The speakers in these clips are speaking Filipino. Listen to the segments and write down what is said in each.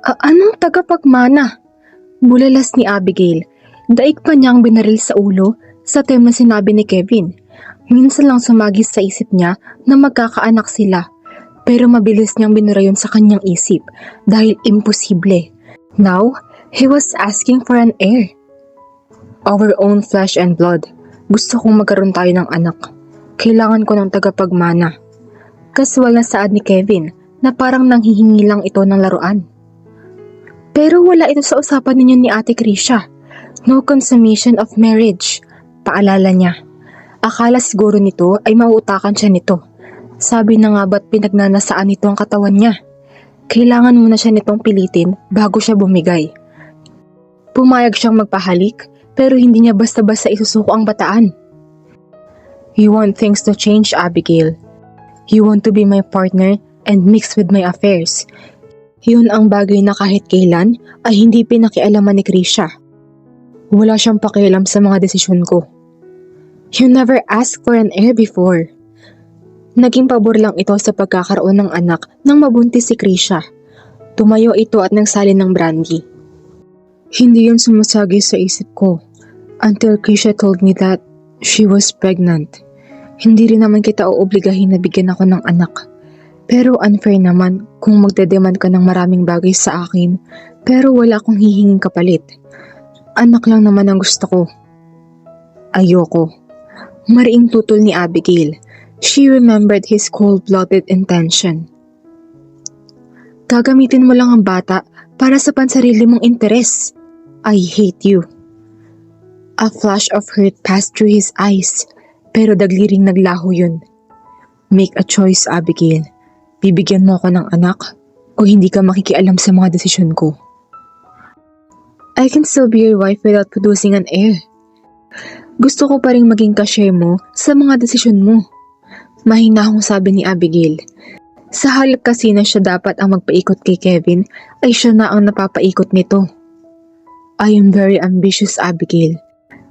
Anong tagapagmana? Bulalas ni Abigail. Daig pa niyang binaril sa ulo sa time na sinabi ni Kevin. Minsan lang sumagis sa isip niya na magkakaanak sila. Pero mabilis niyang binura yun sa kanyang isip dahil imposible. Now, he was asking for an heir. Our own flesh and blood. Gusto kong magkaroon tayo ng anak. Kailangan ko ng tagapagmana. Kaswal na saad ni Kevin na parang nanghihingi lang ito ng laruan. Pero wala ito sa usapan ninyo ni Ate Krisha. No consummation of marriage. Paalala niya. Akala siguro nito ay mauutakan siya nito. Sabi na nga ba't pinagnanasaan nito ang katawan niya. Kailangan muna siya nitong pilitin bago siya bumigay. Pumayag siyang magpahalik pero hindi niya basta-basta isusuko ang bataan. You want things to change, Abigail. You want to be my partner and mix with my affairs. Yun ang bagay na kahit kailan ay hindi pinakialaman ni Krisha. Wala siyang pakialam sa mga desisyon ko. You never asked for an heir before. Naging pabor lang ito sa pagkakaroon ng anak nang mabuntis si Krisha. Tumayo ito at nagsalin ng brandy. Hindi yun sumasagi sa isip ko until Krisha told me that she was pregnant. Hindi rin naman kita oobligahin na bigyan ako ng anak. Pero unfair naman kung magdedemand ka ng maraming bagay sa akin pero wala akong hihinging kapalit. Anak lang naman ang gusto ko. Ayoko. Mariing tutol ni Abigail. She remembered his cold-blooded intention. Gagamitin mo lang ang bata para sa pansarili mong interes. I hate you. A flash of hurt passed through his eyes, pero dagliring naglaho yun. Make a choice, Abigail. Bibigyan mo ako ng anak o hindi ka makikialam sa mga desisyon ko. I can still be your wife without producing an heir. Gusto ko pa rin maging cashier mo sa mga desisyon mo. Mahinahong sabi ni Abigail. Sa halip kasi na siya dapat ang magpaikot kay Kevin, ay siya na ang napapaikot nito. I am very ambitious, Abigail,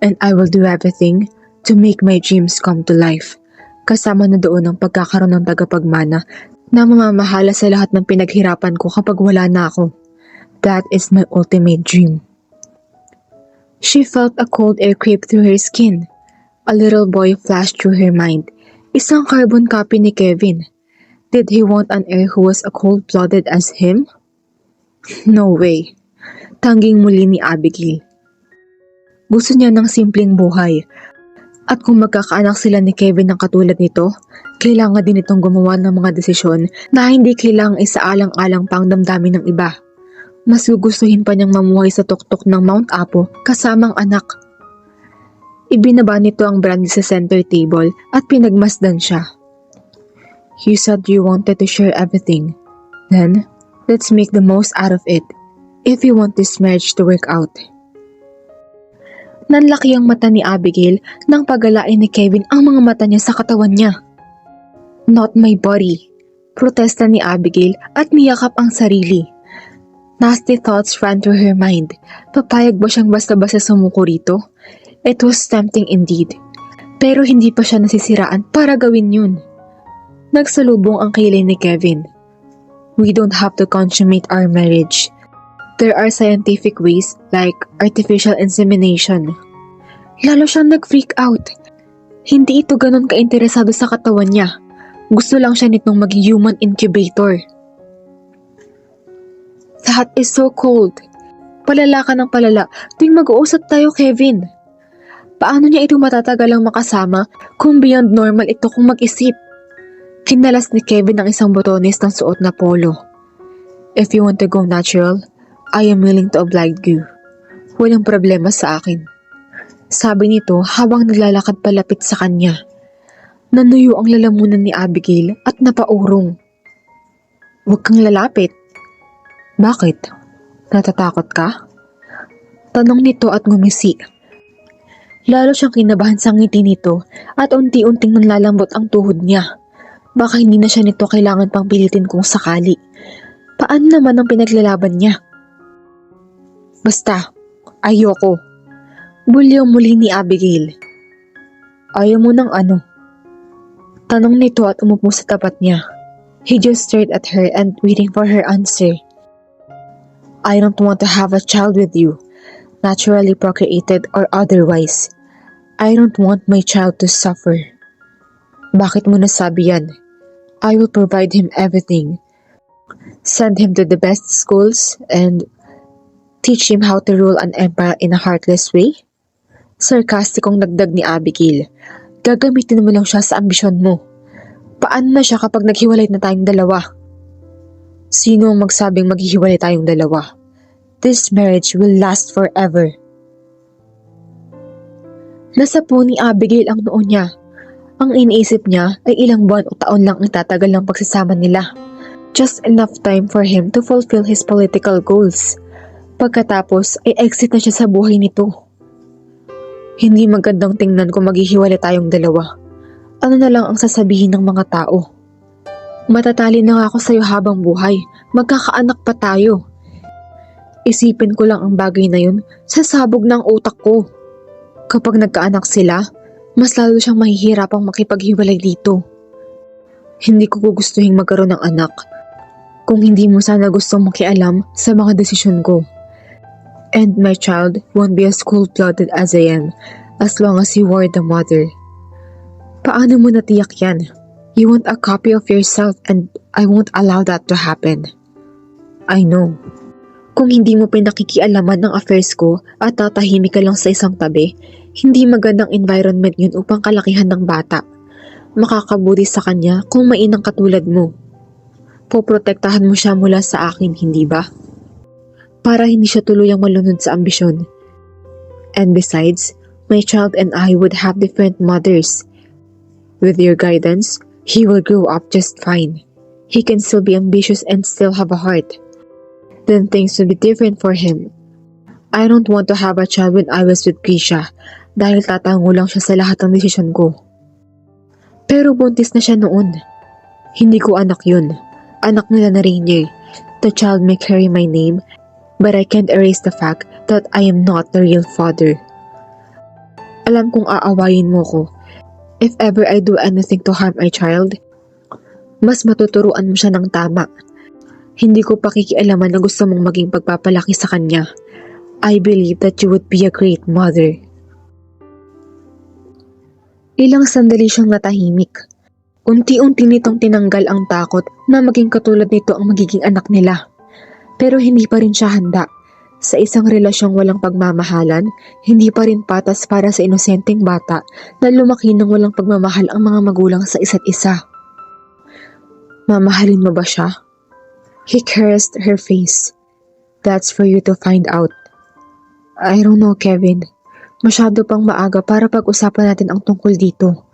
and I will do everything to make my dreams come to life. Kasama na doon ang pagkakaroon ng tagapagmana na mamamahala sa lahat ng pinaghirapan ko kapag wala na ako. That is my ultimate dream. She felt a cold air creep through her skin. A little boy flashed through her mind. Isang carbon copy ni Kevin. Did he want an heir who was as cold-blooded as him? No way. Tangging muli ni Abigail. Gusto niya ng simpleng buhay. At kung magkakaanak sila ni Kevin ng katulad nito, kailangan din itong gumawa ng mga desisyon na hindi kailangang isaalang-alang pang damdamin ng iba. Mas gugustuhin pa niyang mamuhay sa tuktok ng Mount Apo kasamang anak. Ibinaba nito ang brandy sa center table at pinagmasdan siya. You said you wanted to share everything. Then, let's make the most out of it if you want this marriage to work out. Nanlaki ang mata ni Abigail nang pagalain ni Kevin ang mga mata niya sa katawan niya. Not my body, protesta ni Abigail at niyakap ang sarili. Nasty thoughts ran through her mind. Papayag ba siyang basta-basta sumuko rito? It was tempting indeed. Pero hindi pa siya nasisiraan para gawin yun. Nagsalubong ang kilay ni Kevin. We don't have to consummate our marriage. There are scientific ways like artificial insemination. Lalo siyang nag-freak out. Hindi ito ganun ka-interesado sa katawan niya. Gusto lang siya nitong maging human incubator. That is so cold. Palala ka ng palala tuwing mag-uusap tayo, Kevin. Paano niya ito matatagalang makasama kung beyond normal ito kung mag-isip? Kinalas ni Kevin ang isang botones ng suot na polo. If you want to go natural, I am willing to oblige you. Walang problema sa akin. Sabi nito habang naglalakad palapit sa kanya. Nanuyo ang lalamunan ni Abigail at napaurong. Huwag kang lalapit. Bakit? Natatakot ka? Tanong nito at ngumisi. Lalo siyang kinabahan sa ngiti nito at unti-unting nanlalambot ang tuhod niya. Baka hindi na siya nito kailangan pang pilitin kung sakali. Paano naman ang pinaglalaban niya? Basta, ayoko. Bulyaw muli ni Abigail. Ayaw mo ng ano? Tanong nito at umupo sa tapat niya. He just stared at her and waiting for her answer. I don't want to have a child with you, naturally procreated or otherwise. I don't want my child to suffer. Bakit mo nasabi yan? I will provide him everything. Send him to the best schools and teach him how to rule an empire in a heartless way? Sarkastikong dagdag ni Abigail. Gagamitin mo lang siya sa ambisyon mo. Paano na siya kapag naghiwalay na tayong dalawa? Sino ang magsabing maghihiwalay tayong dalawa? This marriage will last forever. Nasa po ni Abigail ang noo niya. Ang iniisip niya ay ilang buwan o taon lang ang tatagal ng pagsasama nila. Just enough time for him to fulfill his political goals. Pagkatapos ay exit na siya sa buhay nito. Hindi magandang tingnan kung maghihiwalay tayong dalawa. Ano na lang ang sasabihin ng mga tao? Matatali na nga ako sa'yo habang buhay. Magkakaanak pa tayo. Isipin ko lang ang bagay na yun, sasabog ng utak ko. Kapag nagkaanak sila, mas lalo siyang mahihirapang makipaghiwalay dito. Hindi ko gugustuhin magkaroon ng anak kung hindi mo sana gustong makialam sa mga desisyon ko. And my child won't be as cold-blooded as I am as long as you are the mother. Paano mo natiyak yan? You want a copy of yourself and I won't allow that to happen. I know. Kung hindi mo pinakikialaman ng affairs ko at tatahimik ka lang sa isang tabi, hindi magandang environment yun upang kalakihan ng bata. Makakabuti sa kanya kung mainang katulad mo. Poprotektahan mo siya mula sa akin, hindi ba? Para hindi siya tuluyang malunod sa ambisyon. And besides, my child and I would have different mothers. With your guidance, he will grow up just fine. He can still be ambitious and still have a heart. Then things will be different for him. I don't want to have a child when I was with Grisha dahil tatango lang siya sa lahat ng desisyon ko. Pero buntis na siya noon. Hindi ko anak yun. Anak nila na Rainier. The child may carry my name, but I can't erase the fact that I am not the real father. Alam kong aawayin mo ko. If ever I do anything to harm my child, mas matuturuan mo siya ng tama. Hindi ko pakikialaman na gusto mong maging pagpapalaki sa kanya. I believe that you would be a great mother. Ilang sandali siyang natahimik. Unti-unti nitong tinanggal ang takot na maging katulad nito ang magiging anak nila. Pero hindi pa rin siya handa. Sa isang relasyong walang pagmamahalan, hindi pa rin patas para sa inosenteng bata na lumaki ng walang pagmamahal ang mga magulang sa isa't isa. Mamahalin mo ba siya? He caressed her face. That's for you to find out. I don't know, Kevin. Masyado pang maaga para pag-usapan natin ang tungkol dito.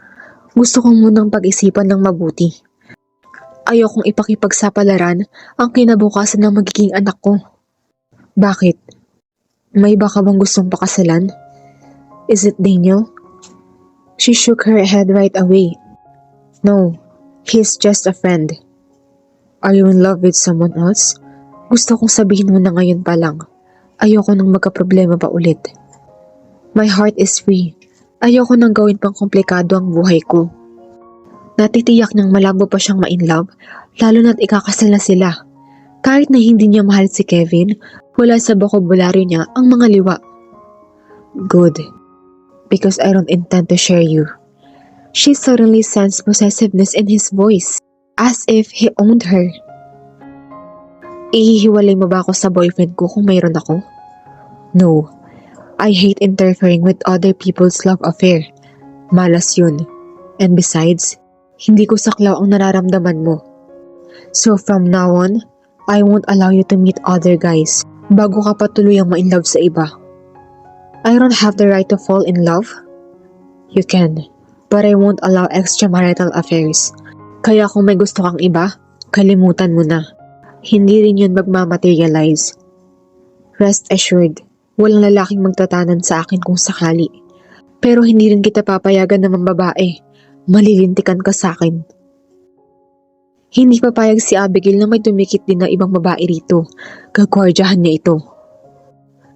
Gusto kong munang pag-isipan ng mabuti. Ayokong ipakipagsapalaran ang kinabukasan ng magiging anak ko. Bakit? May iba ka bang gustong pakasalan? Is it Daniel? She shook her head right away. No, he's just a friend. Are you in love with someone else? Gusto kong sabihin mo na ngayon pa lang. Ayoko nang magka-problema pa ulit. My heart is free. Ayoko nang gawin pang komplikado ang buhay ko. Natitiyak niyang malabo pa siyang ma-inlove, lalo na't ikakasal na sila. Kahit na hindi niya mahal si Kevin, wala sa bokabularyo niya ang mga liwa. Good. Because I don't intend to share you. She suddenly sensed possessiveness in his voice, as if he owned her. Ihihiwalay mo ba ako sa boyfriend ko kung mayroon ako? No. I hate interfering with other people's love affair. Malas yun. And besides, hindi ko saklaw ang nararamdaman mo. So from now on, I won't allow you to meet other guys bago ka pa tuluyang ma-inlove sa iba. I don't have the right to fall in love. You can, but I won't allow extramarital affairs. Kaya kung may gusto kang iba, kalimutan mo na. Hindi rin yun magmamaterialize. Rest assured, walang lalaking magtatanan sa akin kung sakali. Pero hindi rin kita papayagan na mambabae. Malilintikan ka sa akin. Hindi papayag si Abigail na may dumikit din na ibang babae rito. Gagwardyahan niya ito.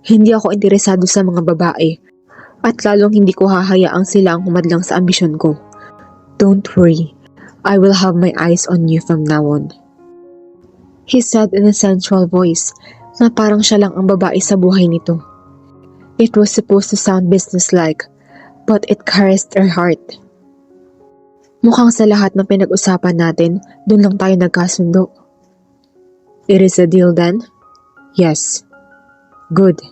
Hindi ako interesado sa mga babae. At lalong hindi ko hahayaang sila ang humadlang sa ambisyon ko. Don't worry. I will have my eyes on you from now on. He said in a sensual voice, na parang siya lang ang babae sa buhay nito. It was supposed to sound businesslike, but it caressed her heart. Mukhang sa lahat ng pinag-usapan natin, dun lang tayo nagkasundo. It is a deal then? Yes. Good,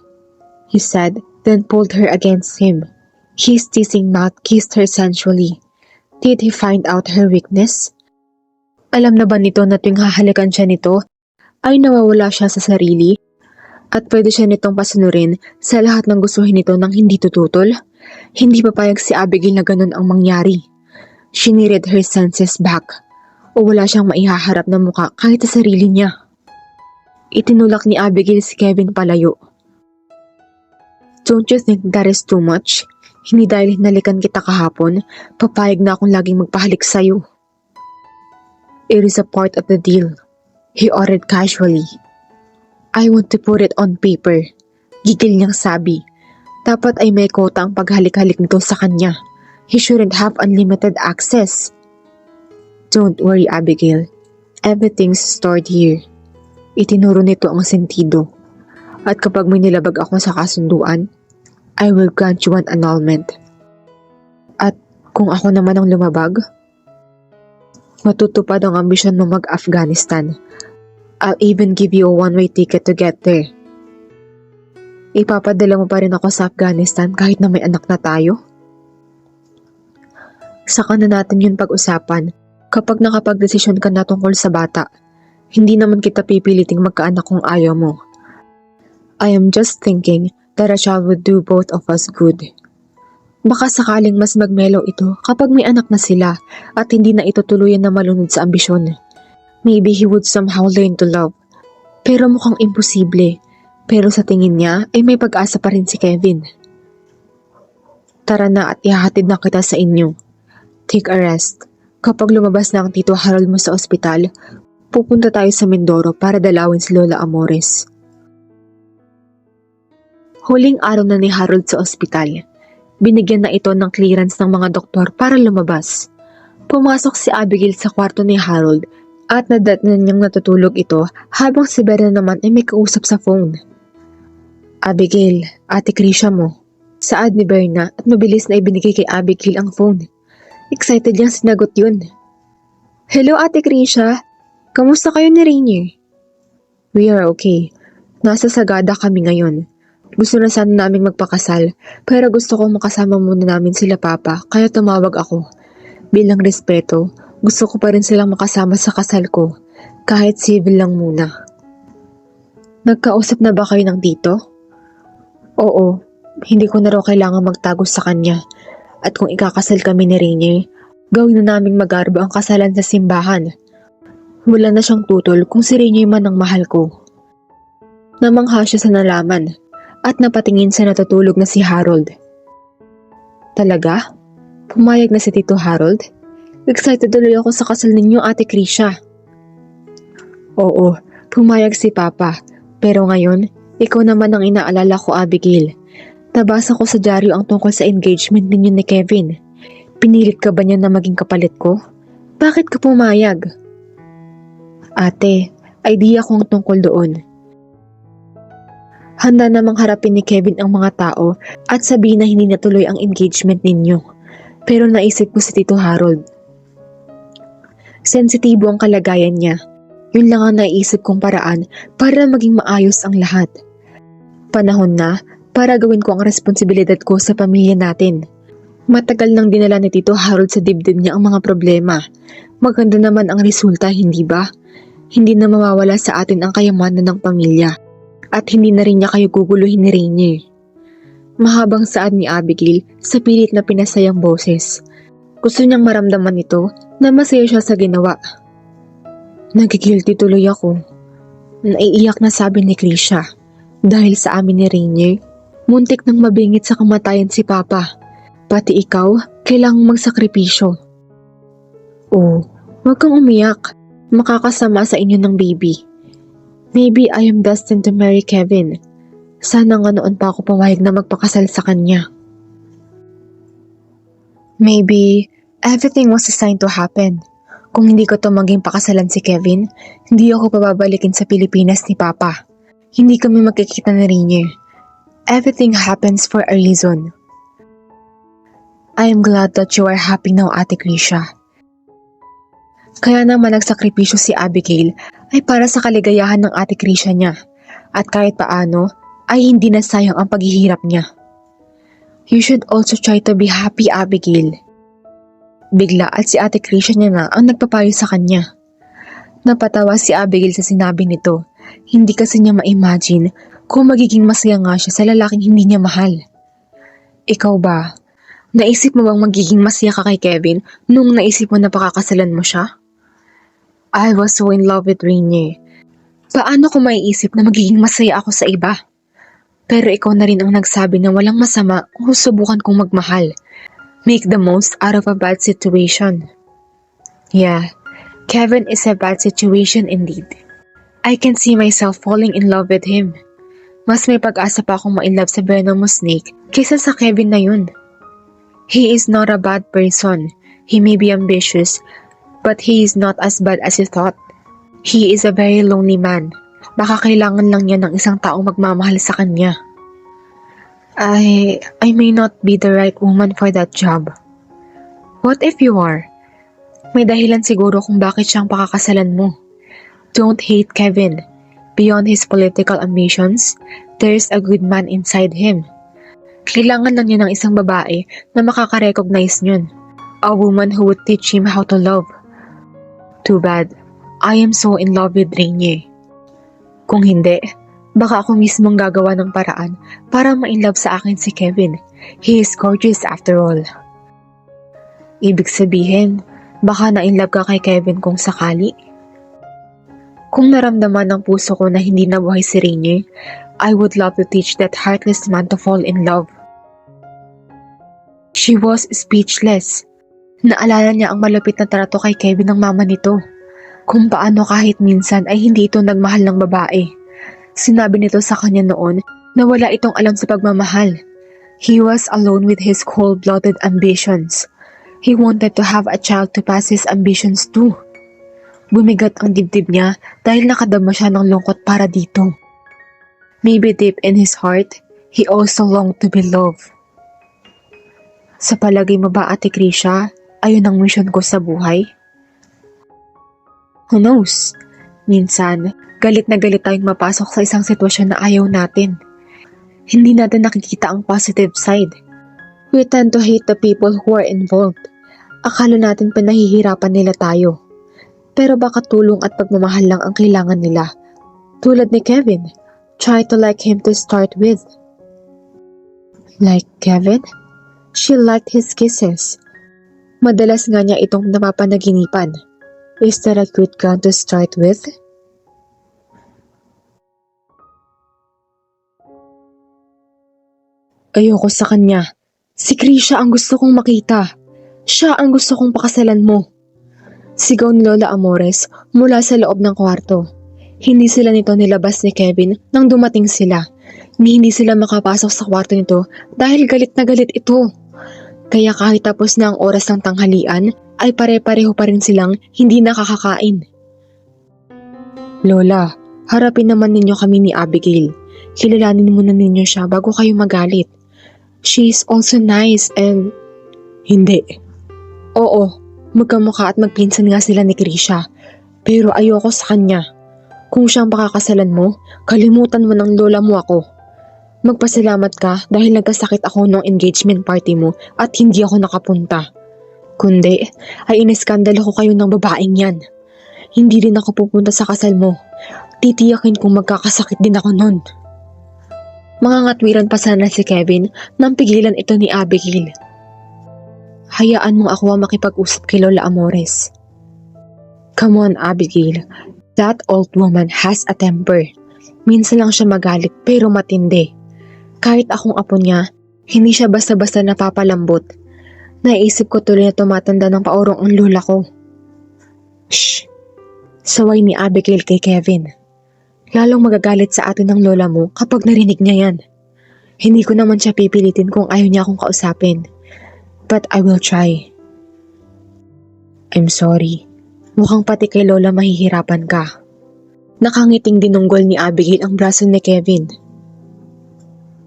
he said, then pulled her against him. His teasing mouth kissed her sensually. Did he find out her weakness? Alam na ba nito na tuwing hahalikan siya nito, ay nawawala siya sa sarili? At pwede siya nitong pasunurin sa lahat ng gustuhin nito nang hindi tututol? Hindi papayag si Abigail na ganun ang mangyari. She needed her senses back. O wala siyang maihaharap na muka kahit sa sarili niya. Itinulak ni Abigail si Kevin palayo. Don't you think that is too much? Hindi dahil hinalikan kita kahapon, papayag na akong laging magpahalik sa'yo. It is a part of the deal, he ordered casually. I want to put it on paper, gigil niyang sabi. Dapat ay may kota ang paghalik-halik nito sa kanya. He shouldn't have unlimited access. Don't worry, Abigail. Everything's stored here. Itinuro nito ang sentido. At kapag may nilabag ako sa kasunduan, I will grant you an annulment. At kung ako naman ang lumabag, matutupad ang ambisyon mo mag-Afghanistan. I'll even give you a one-way ticket to get there. Ipapadala mo pa rin ako sa Afghanistan kahit na may anak na tayo? Saka na natin yun pag-usapan kapag nakapag-desisyon ka na tungkol sa bata. Hindi naman kita pipiliting magkaanak kung ayaw mo. I am just thinking that a child would do both of us good. Baka sakaling mas magmelo ito kapag may anak na sila at hindi na ito tuluyan na malunod sa ambisyon. Maybe he would somehow learn to love. Pero mukhang imposible. Pero sa tingin niya ay may pag-asa pa rin si Kevin. Tara na at ihahatid na kita sa inyo. Take a rest. Kapag lumabas na ang Tito Harold mo sa ospital, pupunta tayo sa Mindoro para dalawin si Lola Amores. Huling araw na ni Harold sa ospital. Binigyan na ito ng clearance ng mga doktor para lumabas. Pumasok si Abigail sa kwarto ni Harold at nadatnan niyang natutulog ito habang si Berna naman ay may kausap sa phone. Abigail, Ate Krisha mo. Saad ni Berna at mabilis na ibinigay kay Abigail ang phone. Excited niyang sinagot yun. Hello Ate Krisha, kamusta kayo ni Rainier? We are okay. Nasa Sagada kami ngayon. Gusto na sana naming magpakasal pero gusto kong makasama muna namin sila Papa kaya tumawag ako. Bilang respeto, gusto ko pa rin silang makasama sa kasal ko, kahit civil lang muna. Nagkausap na ba kayo ng tito? Oo, hindi ko na raw kailangan magtago sa kanya. At kung ikakasal kami ni Rainier, gawin na naming magarbo ang kasalan sa simbahan. Wala na siyang tutol kung si Rainier man ang mahal ko. Namangha siya sa nalaman at napatingin sa natutulog na si Harold. Talaga? Pumayag na si Tito Harold? Excited tuloy ako sa kasal ninyo, Ate Krisha. Oo, pumayag si Papa. Pero ngayon, ikaw naman ang inaalala ko, Abigail. Nabasa ko sa dyaryo ang tungkol sa engagement ninyo ni Kevin. Pinilit ka ba niya na maging kapalit ko? Bakit ka pumayag? Ate, idea ko ang tungkol doon. Handa namang harapin ni Kevin ang mga tao at sabihin na hindi natuloy ang engagement ninyo. Pero naisip ko si Tito Harold. Sensitibo ang kalagayan niya. Yun lang ang naisip kong paraan para maging maayos ang lahat. Panahon na para gawin ko ang responsibilidad ko sa pamilya natin. Matagal nang dinala ni Tito Harold sa dibdib niya ang mga problema. Maganda naman ang resulta, hindi ba? Hindi na mawawala sa atin ang kayamanan ng pamilya. At hindi na rin niya kayo guguluhin ni Rainier. Mahabang saad ni Abigail sa pilit na pinasayang boses. Gusto niyang maramdaman ito na masaya siya sa ginawa. Nagigilty tuloy ako. Naiiyak na sabi ni Krisha. Dahil sa amin ni Rainier, muntik nang mabingit sa kamatayan si Papa. Pati ikaw, kailangang magsakripisyo. Oh, huwag kang umiyak. Makakasama sa inyo ng baby. Maybe I am destined to marry Kevin. Sana nga noon pa ako pawayag na magpakasal sa kanya. Maybe everything was assigned to happen. Kung hindi ko to maging pakasalan si Kevin, hindi ako pababalikin sa Pilipinas ni Papa. Hindi kami magkikita na Rainier. Everything happens for a reason. I am glad that you are happy now, Ate Krisha. Kaya naman nagsakripisyo si Abigail ay para sa kaligayahan ng Ate Krisha niya at kahit paano ay hindi na sayang ang paghihirap niya. You should also try to be happy, Abigail. Bigla at si Ate Krisha niya na ang nagpapayo sa kanya. Napatawa si Abigail sa sinabi nito. Hindi kasi niya ma-imagine kung magiging masaya nga siya sa lalaking hindi niya mahal. Ikaw ba? Naisip mo bang magiging masaya ka kay Kevin nung naisip mo na pakakasalan mo siya? I was so in love with Rainier. Paano ko maiisip na magiging masaya ako sa iba? Pero ikaw na rin ang nagsabi na walang masama kung subukan kong magmahal. Make the most out of a bad situation. Yeah, Kevin is a bad situation indeed. I can see myself falling in love with him. Mas may pag-asa pa akong ma-inlove sa venomous snake kaysa sa Kevin na yun. He is not a bad person. He may be ambitious, but he is not as bad as you thought. He is a very lonely man. Baka kailangan lang niya ng isang taong magmamahal sa kanya. I may not be the right woman for that job. What if you are? May dahilan siguro kung bakit siyang pakakasalan mo. Don't hate Kevin. Beyond his political ambitions, there is a good man inside him. Kailangan lang niya ng isang babae na makaka-recognize niyon. A woman who would teach him how to love. Too bad. I am so in love with Rainier. Kung hindi, baka ako mismong gagawa ng paraan para ma-inlove sa akin si Kevin. He is gorgeous after all. Ibig sabihin, baka na-inlove ka kay Kevin kung sakali. Kung naramdaman ng puso ko na hindi nabuhay si Rainier, I would love to teach that heartless man to fall in love. She was speechless. Naalala niya ang malapit na trato kay Kevin ng mama nito. Kung paano kahit minsan ay hindi ito nagmahal ng babae. Sinabi nito sa kanya noon na wala itong alam sa pagmamahal. He was alone with his cold-blooded ambitions. He wanted to have a child to pass his ambitions too. Bumigat ang dibdib niya dahil nakadama siya ng lungkot para dito. Maybe deep in his heart, he also longed to be loved. Sa palagay mo ba, Ate Krisha, ayun ang mission ko sa buhay? Who knows? Minsan, galit na galit tayong mapasok sa isang sitwasyon na ayaw natin. Hindi natin nakikita ang positive side. We tend to hate the people who are involved. Akala natin pinahihirapan nila tayo. Pero baka tulong at pagmamahal lang ang kailangan nila. Tulad ni Kevin, try to like him to start with. Like Kevin? She liked his kisses. Madalas nga niya itong napapanaginipan. Is that a good gun to start with? Ayoko sa kanya. Si Krisha ang gusto kong makita. Siya ang gusto kong pakasalan mo. Sigaw ni Lola Amores mula sa loob ng kwarto. Hindi sila nito nilabas ni Kevin nang dumating sila. Hindi sila makapasok sa kwarto nito dahil galit na galit ito. Kaya kahit tapos na ang oras ng tanghalian, ay pare-pareho pa rin silang hindi nakakakain. Lola, harapin naman ninyo kami ni Abigail. Kilalanin muna ninyo siya bago kayo magalit. She is also nice and... Hindi. Oo, magkamukha at magpinsan nga sila ni Krisha. Pero ayoko sa kanya. Kung siyang pakakasalan mo, kalimutan mo ng lola mo ako. Magpasalamat ka dahil nagkasakit ako nung engagement party mo at hindi ako nakapunta. Kundi, ay iniskandalo ko kayo ng babaeng yan. Hindi rin ako pupunta sa kasal mo. Titiyakin kung magkakasakit din ako nun. Mangangatwiran pa sana si Kevin nang pigilan ito ni Abigail. Hayaan mong ako ang makipag-usap kay Lola Amores. Come on, Abigail. That old woman has a temper. Minsan lang siya magalit pero matindi. Kahit akong apo niya, hindi siya basta-basta napapalambot. Naisip ko tuloy na tumatanda ng paurong ang lola ko. Shh! Saway ni Abigail kay Kevin. Lalong magagalit sa atin ng lola mo kapag narinig niya yan. Hindi ko naman siya pipilitin kung ayaw niya akong kausapin. But I will try. I'm sorry. Mukhang pati kay lola mahihirapan ka. Nakangiting dinunggol ni Abigail ang braso ni Kevin.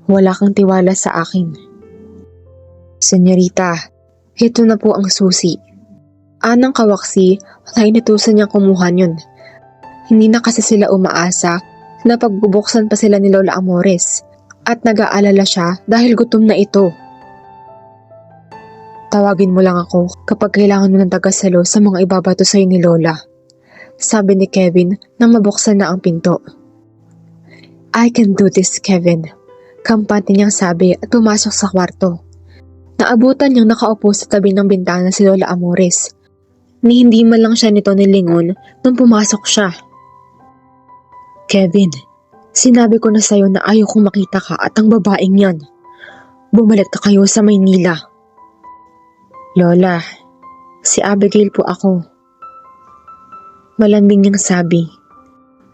Wala kang tiwala sa akin. Senyorita, ito na po ang susi. Anang kawaksi na inutusan niyang kumuha yun. Hindi na kasi sila umaasa na pagbubuksan pa sila ni Lola Amores at nag-aalala siya dahil gutom na ito. Tawagin mo lang ako kapag kailangan mo ng tagasalo sa mga ibabato sa'yo ni Lola. Sabi ni Kevin nang mabuksan na ang pinto. I can do this, Kevin. Kampante niyang sabi at pumasok sa kwarto. Naabutan niyang nakaupo sa tabi ng bintana si Lola Amores. Ni hindi man lang siya nito nilingon nung pumasok siya. Kevin, sinabi ko na sa'yo na ayaw kong makita ka at ang babaeng yan. Bumalik ka kayo sa Maynila. Lola, si Abigail po ako. Malambing niyang sabi.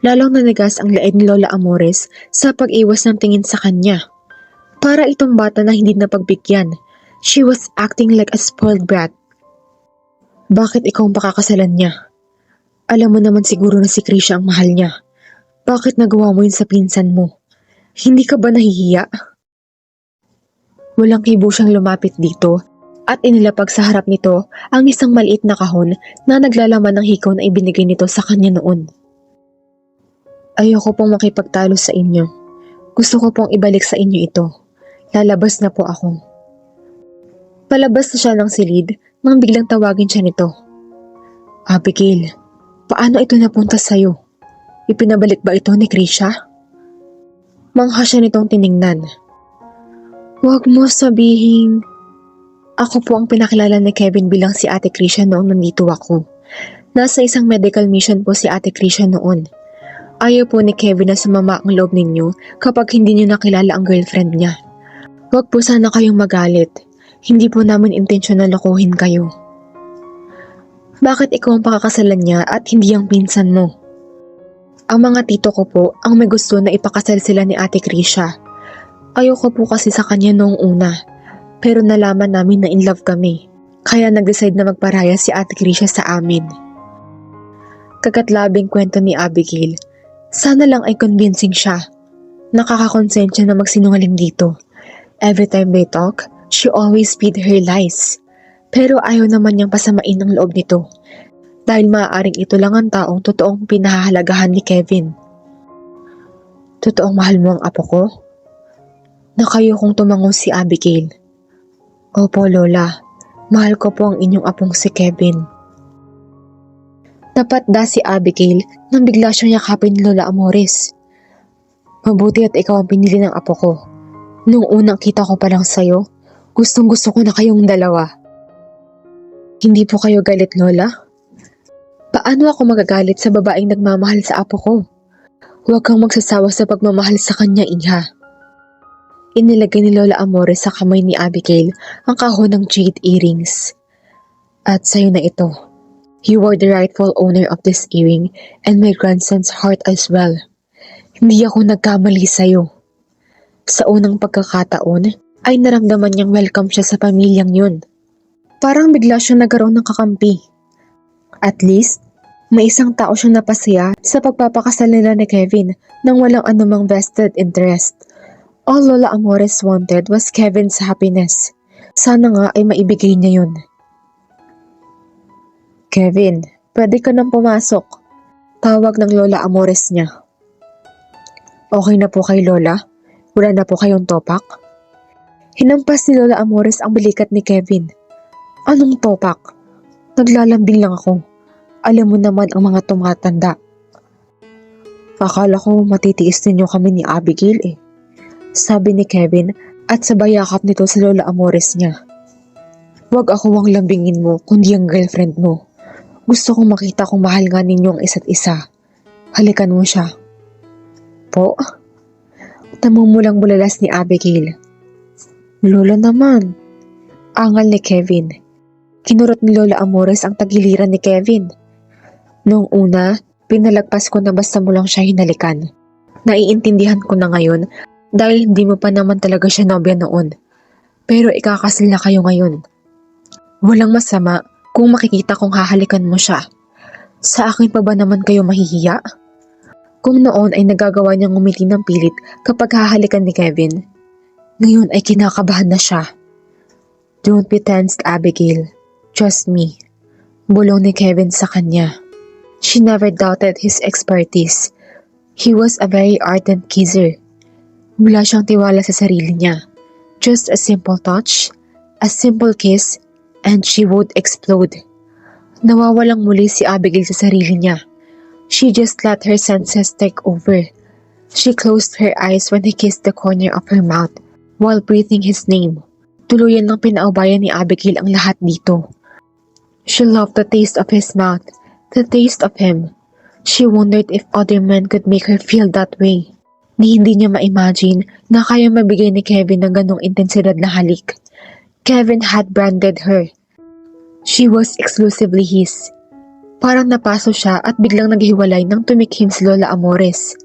Lalong nanigas ang leeg ni Lola Amores sa pag-iwas ng tingin sa kanya. Para itong bata na hindi napagbigyan. She was acting like a spoiled brat. Bakit ikaw ang pakakasalan niya? Alam mo naman siguro na si Krisha ang mahal niya. Bakit nagawa mo yun sa pinsan mo? Hindi ka ba nahihiya? Walang kibo siyang lumapit dito at inilapag sa harap nito ang isang maliit na kahon na naglalaman ng hikaw na ibinigay nito sa kanya noon. Ayoko pong makipagtalo sa inyo. Gusto ko pong ibalik sa inyo ito. Lalabas na po ako. Palabas na siya ng silid nang biglang tawagin siya nito. Abigail, paano ito napunta sa'yo? Ipinabalik ba ito ni Krisha? Mangha siya nitong tiningnan. Huwag mo sabihin. Ako po ang pinakilala ni Kevin bilang si Ate Krisha noong nandito ako. Nasa isang medical mission po si Ate Krisha noon. Ayaw po ni Kevin na sumama ang loob ninyo kapag hindi niyo nakilala ang girlfriend niya. Huwag po sana kayong magalit. Hindi po namin intensyon na lokohin kayo. Bakit ikaw ang pakakasalan niya at hindi ang pinsan mo? Ang mga tito ko po ang may gusto na ipakasal sila ni Ate Krisha. Ayoko po kasi sa kanya noong una. Pero nalaman namin na in love kami. Kaya nag-decide na magparaya si Ate Krisha sa amin. Kagatlabing kwento ni Abigail. Sana lang ay convincing siya. Nakakakonsensya na magsinungaling dito. Every time they talk, she always feed her lies. Pero ayaw naman niyang pasamain ang loob nito. Dahil maaaring ito lang ang taong totoong pinahahalagahan ni Kevin. Totoong mahal mo ang apo ko? Nakayo kong tumango si Abigail. Opo, Lola. Mahal ko po ang inyong apong si Kevin. Napatda si Abigail nang bigla siyang yakapin ni Lola Amores. Mabuti at ikaw ang pinili ng apo ko. Nung unang kita ko pa lang sa'yo, gustong gusto ko na kayong dalawa. Hindi po kayo galit, Lola? Paano ako magagalit sa babaeng nagmamahal sa apo ko? Huwag kang magsasawa sa pagmamahal sa kanya, Iha. Inilagay ni Lola Amores sa kamay ni Abigail ang kahon ng jade earrings. At sa'yo na ito. You are the rightful owner of this earring and my grandson's heart as well. Hindi ako nagkamali sa'yo. Sa unang pagkakataon, ay naramdaman niyang welcome siya sa pamilyang yun. Parang bigla siyang nagkaroon ng kakampi. At least, may isang tao siyang napasaya sa pagpapakasal nila ni Kevin nang walang anumang vested interest. All Lola Amores wanted was Kevin's happiness. Sana nga ay maibigay niya yun. Kevin, pwede ka nang pumasok. Tawag ng Lola Amores niya. Okay na po kay Lola? Wala na po kayong topak? Hinampas ni Lola Amores ang balikat ni Kevin. Anong topak? Naglalambing lang ako. Alam mo naman ang mga tumatanda. Akala ko matitiis ninyo kami ni Abigail eh. Sabi ni Kevin at sabay yakap nito sa Lola Amores niya. Huwag ako ang lambingin mo kundi ang girlfriend mo. Gusto kong makita kung mahal nga ninyo ang isa't isa. Halikan mo siya. Po? Namumulang bulalas ni Abigail. Lola naman. Angal ni Kevin. Kinurot ni Lola Amores ang tagiliran ni Kevin. Noong una, pinalagpas ko na basta mo lang siya hinalikan. Naiintindihan ko na ngayon dahil hindi mo pa naman talaga siya nobya noon. Pero ikakasal na kayo ngayon. Walang masama kung makikita kong hahalikan mo siya. Sa akin pa ba naman kayo mahihiya? Kung noon ay nagagawa niyang ngumiti ng pilit kapag hahalikan ni Kevin, ngayon ay kinakabahan na siya. Don't be tensed, Abigail. Trust me. Bulong ni Kevin sa kanya. She never doubted his expertise. He was a very ardent kisser. Wala siyang tiwala sa sarili niya. Just a simple touch, a simple kiss, and she would explode. Nawawalang muli si Abigail sa sarili niya. She just let her senses take over. She closed her eyes when he kissed the corner of her mouth while breathing his name. Tuluyan ng pinaubayan ni Abigail ang lahat dito. She loved the taste of his mouth, the taste of him. She wondered if other men could make her feel that way. Ni hindi niya ma-imagine na kaya mabigay ni Kevin ng ganong intensidad na halik. Kevin had branded her. She was exclusively his. Parang napaso siya at biglang naghiwalay nang tumikhim si Lola Amores.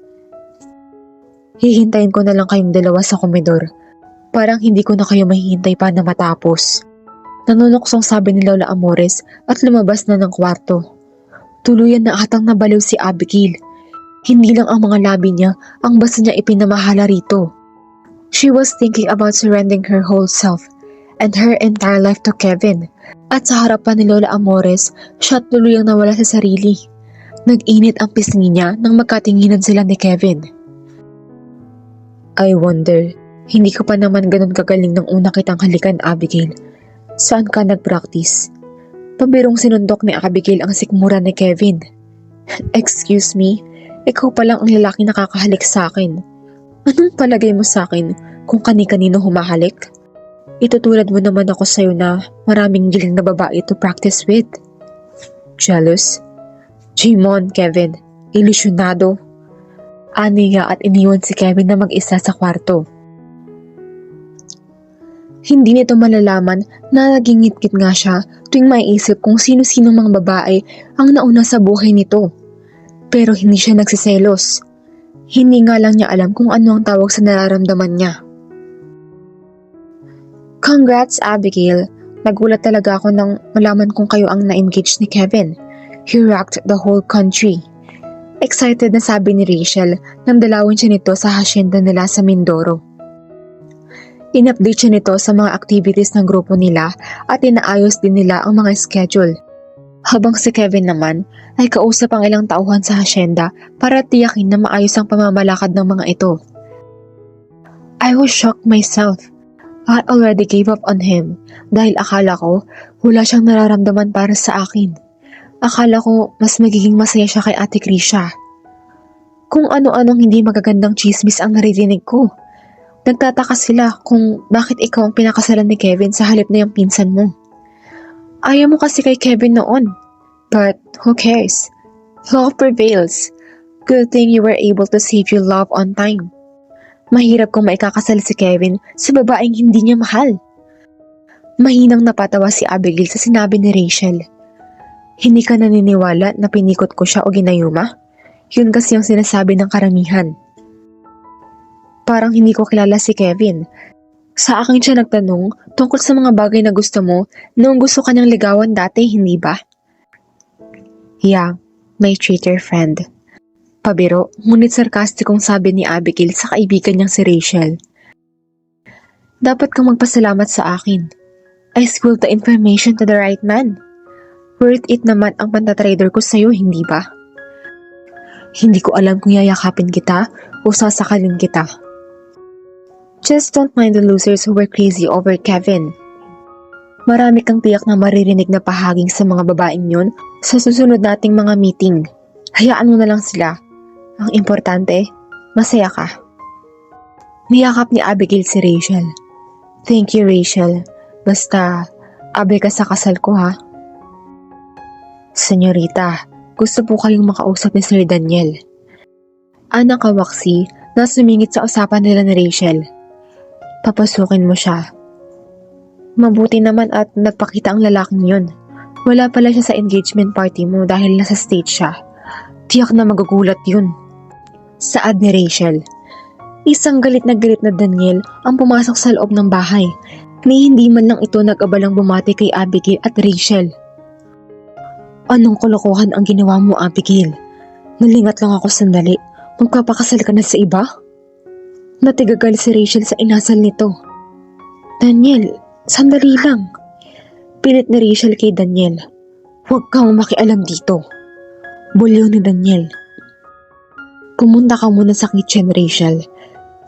Hihintayin ko na lang kayong dalawa sa komedor. Parang hindi ko na kayo mahihintay pa na matapos. Nanunuksong sabi ni Lola Amores at lumabas na ng kwarto. Tuluyan na atang nabaliw si Abigail. Hindi lang ang mga labi niya ang basta niya ipinamahala rito. She was thinking about surrendering her whole self and her entire life to Kevin. At sa harapan ni Lola Amores, siya tuluyang nawala sa sarili. Nag-init ang pisngi niya nang magkatinginan sila ni Kevin. I wonder, hindi ka pa naman ganun kagaling nang una kitang halikan, Abigail. Saan ka nag-practice? Pabirong sinundok ni Abigail ang sikmura ni Kevin. Excuse me, ikaw pa lang ang lalaki nakakahalik sa akin. Anong palagay mo sa akin kung kani-kanino humahalik? Itutulad mo naman ako sa'yo na maraming giling na babae to practice with. Jealous? Jimon, Kevin. Ilusyonado. Aniya at iniwan si Kevin na mag-isa sa kwarto. Hindi nito malalaman na nagingit-ngit nga siya tuwing maiisip kung sino-sino mga babae ang nauna sa buhay nito. Pero hindi siya nagsiselos. Hindi nga lang niya alam kung ano ang tawag sa nararamdaman niya. Congrats, Abigail. Nagulat talaga ako nang malaman kung kayo ang na-engage ni Kevin. He rocked the whole country. Excited na sabi ni Rachel nang dalawin siya nito sa hacienda nila sa Mindoro. In-update siya nito sa mga activities ng grupo nila at inaayos din nila ang mga schedule. Habang si Kevin naman ay kausap ang ilang tauhan sa hacienda para tiyakin na maayos ang pamamalakad ng mga ito. I was shocked myself. I already gave up on him dahil akala ko wala siyang nararamdaman para sa akin. Akala ko mas magiging masaya siya kay Ate Krisha. Kung ano-anong hindi magagandang chismis ang naririnig ko. Nagtataka sila kung bakit ikaw ang pinakasalan ni Kevin sa halip na yung pinsan mo. Ayaw mo kasi kay Kevin noon. But who cares? Love prevails. Good thing you were able to save your love on time. Mahirap kung maikakasal si Kevin sa babaeng hindi niya mahal. Mahinang napatawa si Abigail sa sinabi ni Rachel. Hindi ka naniniwala na pinikot ko siya o ginayuma? Yun kasi ang sinasabi ng karamihan. Parang hindi ko kilala si Kevin. Sa akin siya nagtanong tungkol sa mga bagay na gusto mo noong gusto ka niyang ligawan dati, hindi ba? Yeah, my traitor friend. Pabiro, ngunit sarkastikong sabi ni Abigail sa kaibigan niyang si Rachel. Dapat kang magpasalamat sa akin. I spilled the information to the right man. Worth it naman ang pantatrader ko sa'yo, hindi ba? Hindi ko alam kung yayakapin kita o sasakalin kita. Just don't mind the losers who were crazy over Kevin. Marami kang tiyak na maririnig na pahaging sa mga babaeng yun sa susunod nating mga meeting. Hayaan mo na lang sila. Ang importante, masaya ka. Niyakap ni Abigail si Rachel. Thank you, Rachel. Basta, abay ka sa kasal ko, ha? Senyorita, gusto po kayong makausap ni Sir Daniel. Anak kawaksi na sumingit sa usapan nila ni Rachel. Papasukin mo siya. Mabuti naman at nagpakita ang lalaking yun. Wala pala siya sa engagement party mo dahil nasa stage siya. Tiyak na magugulat yun. Saad ni Rachel. Isang galit na Daniel ang pumasok sa loob ng bahay. Ni hindi man lang ito nag-abalang bumati kay Abigail at Rachel. Anong kalokohan ang ginawa mo, Abigail? Nalingat lang ako sandali. Magpapakasal ka na sa iba? Natigagal si Rachel sa inasal nito. Daniel, sandali lang. Pilit ni Rachel kay Daniel. Huwag kang makialam dito. Bulyo ni Daniel. Pumunta ka muna sa kitchen, Rachel.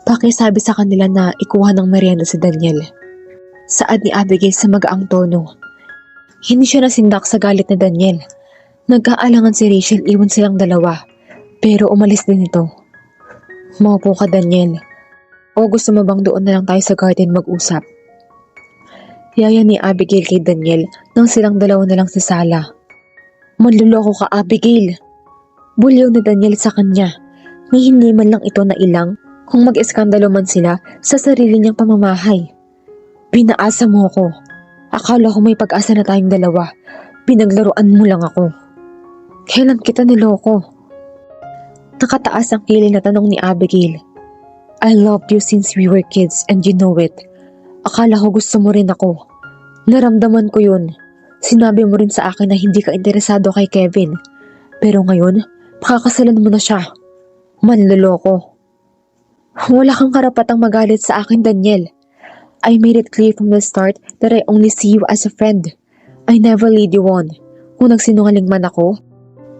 Pakisabi sa kanila na ikuha ng merienda si Daniel. Saad ni Abigail sa magaang tono. Hindi siya nasindak sa galit ni Daniel. Nagkaalangan si Rachel iwan silang dalawa. Pero umalis din ito. Maupo ka, Daniel. O gusto mo bang doon na lang tayo sa garden mag-usap? Yaya ni Abigail kay Daniel nang silang dalawa na lang sa sala. Manluloko ka, Abigail. Bulyaw ni Daniel sa kanya. May hindi man lang ito na ilang kung mag-eskandalo man sila sa sarili niyang pamamahay. Pinaasa mo ako. Akala ko may pag-asa na tayong dalawa. Pinaglaruan mo lang ako. Kailan kita niloko? Nakataas ang kilay na tanong ni Abigail. I loved you since we were kids and you know it. Akala ko gusto mo rin ako. Naramdaman ko yun. Sinabi mo rin sa akin na hindi ka interesado kay Kevin. Pero ngayon, pakakasalan mo na siya. Manloloko. Wala kang karapatang magalit sa akin, Daniel. I made it clear from the start that I only see you as a friend. I never lead you on. Kung nagsinungaling man ako,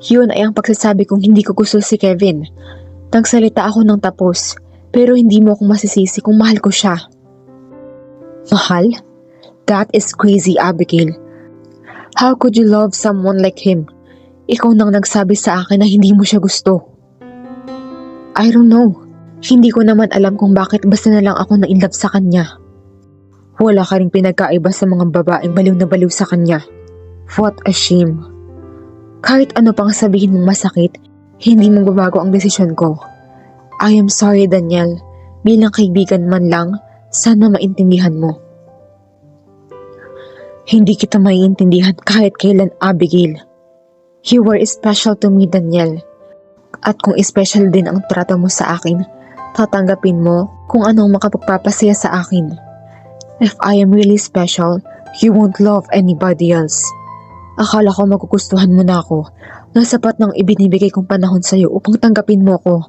yun ay ang pagsasabi kong hindi ko gusto si Kevin. Nagsalita ako ng tapos, pero hindi mo akong masisisi kung mahal ko siya. Mahal? That is crazy, Abigail. How could you love someone like him? Ikaw nang nagsabi sa akin na hindi mo siya gusto. I don't know. Hindi ko naman alam kung bakit basta na lang ako na-inlove sa kanya. Wala ka ring pinagkaiba sa mga babaeng baliw na baliw sa kanya. What a shame. Kahit ano pang sabihin mong masakit, hindi magbabago ang desisyon ko. I am sorry, Daniel. Bilang kaibigan man lang, sana maintindihan mo. Hindi kita maiintindihan kahit kailan, Abigail. You were special to me, Daniel. At kung special din ang trato mo sa akin, tatanggapin mo kung anong makapagpapasaya sa akin. If I am really special, you won't love anybody else. Akala ko magugustuhan mo na ako na sapat ng ibinibigay kong panahon sa'yo upang tanggapin mo ko.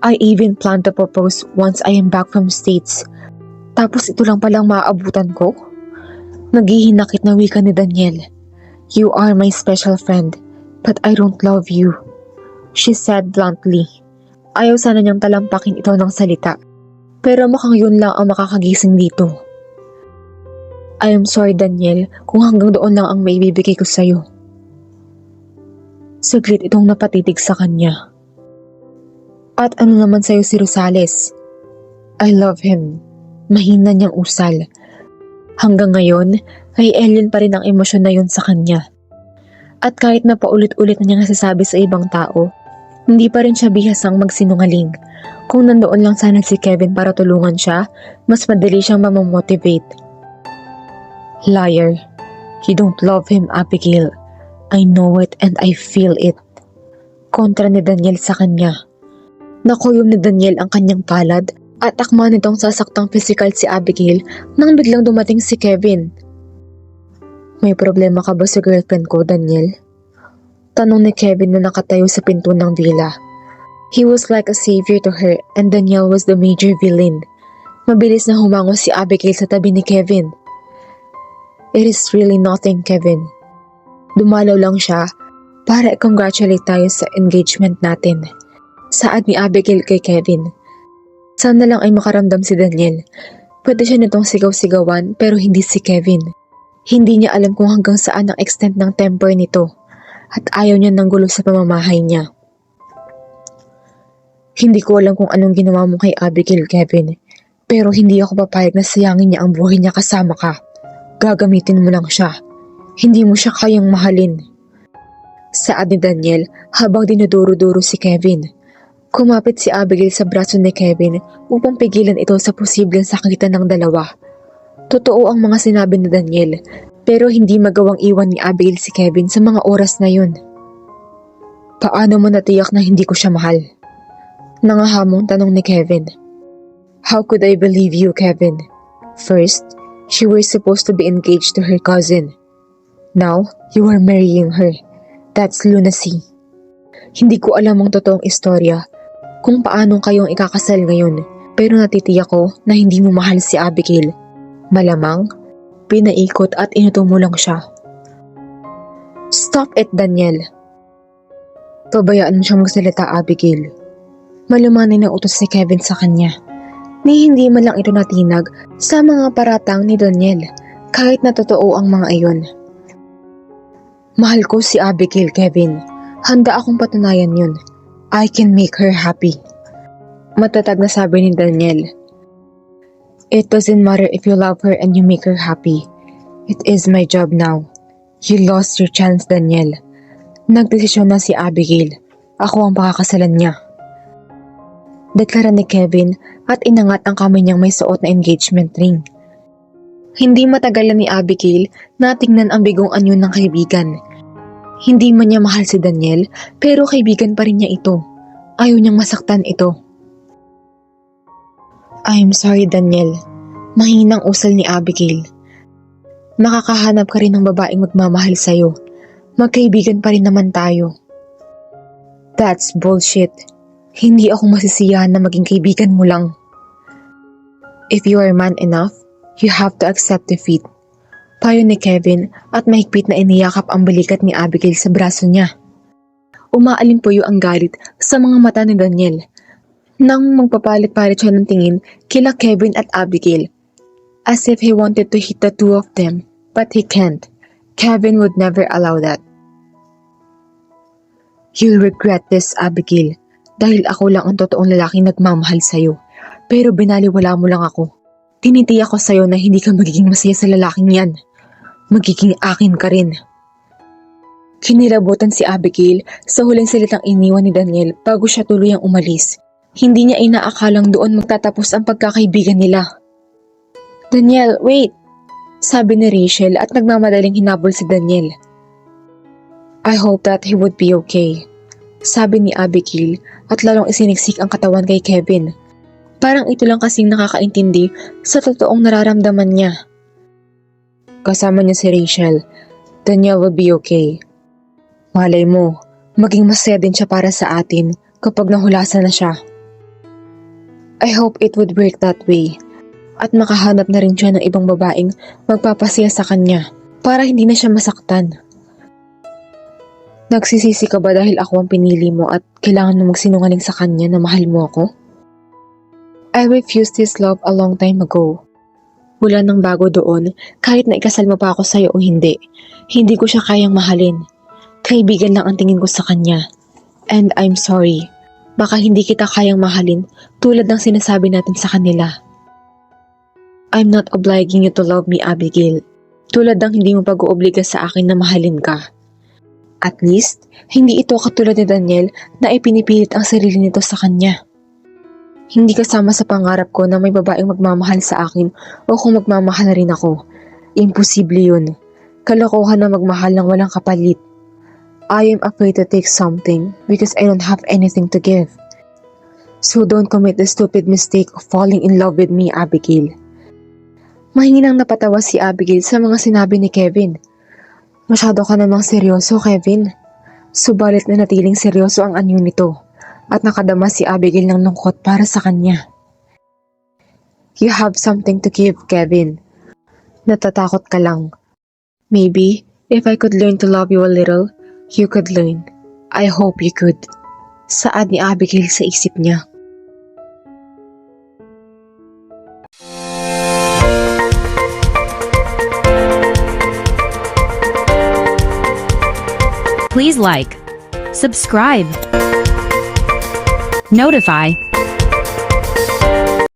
I even plan to propose once I am back from States. Tapos ito lang palang maaabutan ko? Naghihinakit na wika ni Daniel. You are my special friend, but I don't love you. She said bluntly. Ayaw sana niyang talampakin ito ng salita. Pero mukhang yun lang ang makakagising dito. I am sorry, Daniel, kung hanggang doon lang ang maibibigay ko sa'yo. Saglit itong napatitig sa kanya. At ano naman sa'yo si Rosales? I love him. Mahina niyang usal. Hanggang ngayon, ay alien pa rin ang emosyon na yun sa kanya. At kahit na paulit-ulit na niya nasasabi sa ibang tao, hindi pa rin siya bihasang magsinungaling. Kung nandoon lang sana si Kevin para tulungan siya, mas madali siyang mamamotivate. Liar. You don't love him, Abigail. I know it and I feel it. Kontra ni Daniel sa kanya. Nakuyom ni Daniel ang kanyang palad at akma nitong sasaktang physical si Abigail nang biglang dumating si Kevin. May problema ka ba sa girlfriend ko, Daniel? Tanong ni Kevin na nakatayo sa pinto ng villa. He was like a savior to her and Daniel was the major villain. Mabilis na humango si Abigail sa tabi ni Kevin. It is really nothing, Kevin. Dumalaw lang siya para i-congratulate tayo sa engagement natin. Saad ni Abigail kay Kevin. Sana lang ay makaramdam si Daniel. Pwede siya nitong sigaw-sigawan pero hindi si Kevin. Hindi niya alam kung hanggang saan ang extent ng temper nito at ayaw niya ng gulo sa pamamahay niya. Hindi ko alam kung anong ginawa mo kay Abigail, Kevin. Pero hindi ako papayag na sayangin niya ang buhay niya kasama ka. Gagamitin mo lang siya. Hindi mo siya kayang mahalin. Saad ni Daniel habang dinuduro-duro si Kevin. Kumapit si Abigail sa braso ni Kevin upang pigilan ito sa posibleng sakitan ng dalawa. Totoo ang mga sinabi ni Daniel, pero hindi magawang iwan ni Abigail si Kevin sa mga oras na yun. Paano mo natiyak na hindi ko siya mahal? Nangahamong tanong ni Kevin. How could I believe you, Kevin? First, she was supposed to be engaged to her cousin. Now, you are marrying her. That's lunacy. Hindi ko alam ang totoong istorya, kung paanong kayong ikakasal ngayon, pero natitiyak ko na hindi mo mahal si Abigail. Malamang, pinaikot at inuto mo lang siya. Stop it, Daniel. Pabayaan mo siyang magsalita, Abigail. Malumanay na utos ni Kevin sa kanya. Ni hindi man lang ito natinag sa mga paratang ni Daniel, kahit na totoo ang mga iyon. Mahal ko si Abigail, Kevin. Handa akong patunayan yun. I can make her happy. Matatag na sabi ni Daniel. It doesn't matter if you love her and you make her happy. It is my job now. You lost your chance, Daniel. Nagdesisyon na si Abigail. Ako ang pakakasalan niya. Deklara ni Kevin at inangat ang kamay niyang may suot na engagement ring. Hindi matagalan ni Abigail na tingnan ang bigong anyo ng kaibigan. Hindi man niya mahal si Daniel, pero kaibigan pa rin niya ito. Ayaw niyang masaktan ito. I'm sorry, Daniel. Mahinang usal ni Abigail. Makakahanap ka rin ng babaeng magmamahal sa'yo. Magkaibigan pa rin naman tayo. That's bullshit. Hindi ako masisiyahan na maging kaibigan mo lang. If you are man enough, you have to accept defeat. Payo ni Kevin at mahigpit na iniyakap ang balikat ni Abigail sa braso niya. Umaalimpuyo ang galit sa mga mata ni Daniel. Nang magpapalit-palit siya ng tingin kila Kevin at Abigail, as if he wanted to hit the two of them, but he can't. Kevin would never allow that. You'll regret this, Abigail, dahil ako lang ang totoong lalaking nagmamahal sa'yo. Pero binaliwala mo lang ako. Tinitiyak ko sa'yo na hindi ka magiging masaya sa lalaking yan. Magiging akin ka rin. Kinilabutan si Abigail sa huling salitang iniwan ni Daniel bago siya tuluyang umalis. Hindi niya inaakalang doon magtatapos ang pagkakaibigan nila. Daniel, wait! Sabi ni Rachel at nagmamadaling hinabol si Daniel. I hope that he would be okay. Sabi ni Abigail at lalong isiniksik ang katawan kay Kevin. Parang ito lang kasing nakakaintindi sa totoong nararamdaman niya. Kasama niya si Rachel. Daniel will be okay. Malay mo, maging masaya din siya para sa atin kapag nahulasan na siya. I hope it would work that way. At makahanap na rin siya ng ibang babaeng magpapasaya sa kanya para hindi na siya masaktan. Nagsisisi ka ba dahil ako ang pinili mo at kailangan mo magsinungaling sa kanya na mahal mo ako? I refused his love a long time ago. Wala nang bago doon kahit na ikasal mo pa ako sa'yo o hindi. Hindi ko siya kayang mahalin. Kaibigan lang ang tingin ko sa kanya. And I'm sorry. Baka hindi kita kayang mahalin tulad ng sinasabi natin sa kanila. I'm not obliging you to love me, Abigail. Tulad ng hindi mo pag-oobliga sa akin na mahalin ka. At least, hindi ito katulad ni Daniel na ipinipilit ang sarili nito sa kanya. Hindi kasama sa pangarap ko na may babaeng magmamahal sa akin o kung magmamahal na rin ako. Imposible yun. Kalokohan na magmahal ng walang kapalit. I am afraid to take something because I don't have anything to give. So don't commit the stupid mistake of falling in love with me, Abigail. Mahinang napatawa si Abigail sa mga sinabi ni Kevin. Masyado ka namang seryoso, Kevin. Subalit na natiling seryoso ang anyo nito at nakadama si Abigail ng lungkot para sa kanya. You have something to give, Kevin. Natatakot ka lang. Maybe, if I could learn to love you a little, you could learn. I hope you could. Saad ni Abigail sa isip niya. Please like, subscribe, notify,